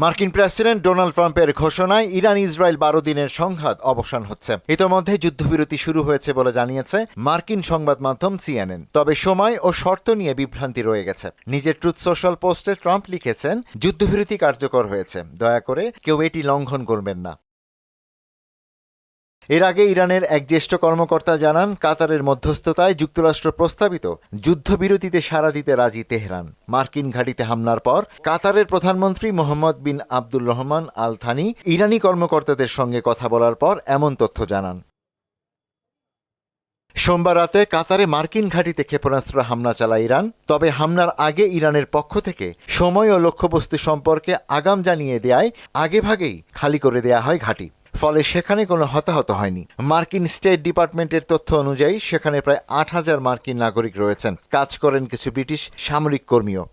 মার্কিন president Donald ট্রাম্পের ঘোষণায় ইরান ইসরায়েল ১২ দিনের সংঘাত অবসান হচ্ছে। ইতোমধ্যে যুদ্ধবিরতি শুরু হয়েছে বলে জানিয়েছে মার্কিন সংবাদ মাধ্যম সিএনএন। তবে সময় ও শর্ত নিয়ে বিভ্রান্তি রয়ে গেছে। নিজের ট্রুথ সোশ্যাল পোস্টে ট্রাম্প লিখেছেন, যুদ্ধবিরতি কার্যকর হয়েছে, দয়া করে কেউ এটি লঙ্ঘন করবেন না। এর আগে ইরানের এক জ্যেষ্ঠ কর্মকর্তা জানান, কাতারের মধ্যস্থতায় যুক্তরাষ্ট্র প্রস্তাবিত যুদ্ধবিরতিতে সাড়া দিতে রাজি তেহরান। মার্কিন ঘাঁটিতে হামলার পর কাতারের প্রধানমন্ত্রী মোহাম্মদ বিন আবদুল রহমান আল থানি ইরানি কর্মকর্তাদের সঙ্গে কথা বলার পর এমন তথ্য জানান। সোমবার রাতে কাতারে মার্কিন ঘাঁটিতে ক্ষেপণাস্ত্র হামলা চালায় ইরান। তবে হামলার আগে ইরানের পক্ষ থেকে সময় ও লক্ষ্যবস্তু সম্পর্কে আগাম জানিয়ে দেয়ায় আগেভাগেই খালি করে দেয়া হয় ঘাঁটি। ফলে সেখানে কোনো হতাহত হয়নি। মার্কিন স্টেট ডিপার্টমেন্টের তথ্য অনুযায়ী সেখানে প্রায় ৮,০০০ মার্কিন নাগরিক রয়েছেন। কাজ করেন কিছু ব্রিটিশ সামরিক কর্মীও।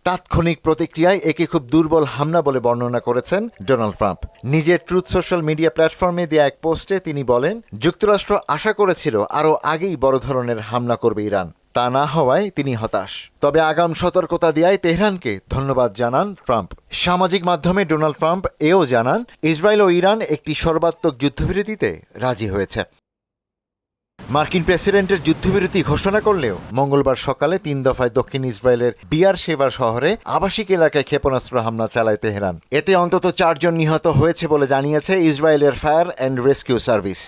তাৎক্ষণিক প্রতিক্রিয়ায় একে খুব দুর্বল হামলা বলে বর্ণনা করেছেন ডোনাল্ড ট্রাম্প। নিজের ট্রুথ সোশ্যাল মিডিয়া প্ল্যাটফর্মে দেয়া এক পোস্টে তিনি বলেন, যুক্তরাষ্ট্র আশা করেছিল আরও আগেই বড় ধরনের হামলা করবে ইরান। তা না হওয়ায় তিনি হতাশ। তবে আগাম সতর্কতা দেয়ায় তেহরানকে ধন্যবাদ জানান ট্রাম্প। সামাজিক মাধ্যমে ডোনাল্ড ট্রাম্প এও জানান, ইসরায়েল ও ইরান একটি সর্বাত্মক যুদ্ধবিরতিতে রাজি হয়েছে। মার্কিন প্রেসিডেন্টের যুদ্ধবিরতি ঘোষণা করলেও মঙ্গলবার সকালে ৩ দফায় দক্ষিণ ইসরায়েলের বিয়ার শেভার শহরে আবাসিক এলাকায় ক্ষেপণাস্ত্র হামলা চালায় তেহরান। এতে অন্তত ৪ জন নিহত হয়েছে বলে জানিয়েছে ইসরায়েলের ফায়ার অ্যান্ড রেস্কিউ সার্ভিস।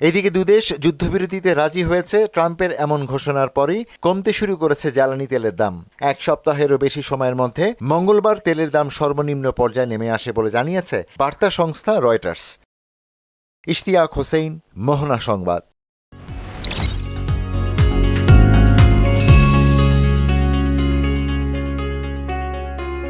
এদিকে দুদেশ যুদ্ধবিরতিতে রাজি হয়েছে। ট্রাম্পের এমন ঘোষণার পরই কমতে শুরু করেছে জ্বালানি তেলের দাম। এক সপ্তাহেরও বেশি সময়ের মধ্যে মঙ্গলবার তেলের দাম সর্বনিম্ন পর্যায়ে নেমে আসে বলে জানিয়েছে বার্তা সংস্থা রয়টার্স। ইশতিয়াক হোসেন, মোহনা সংবাদ।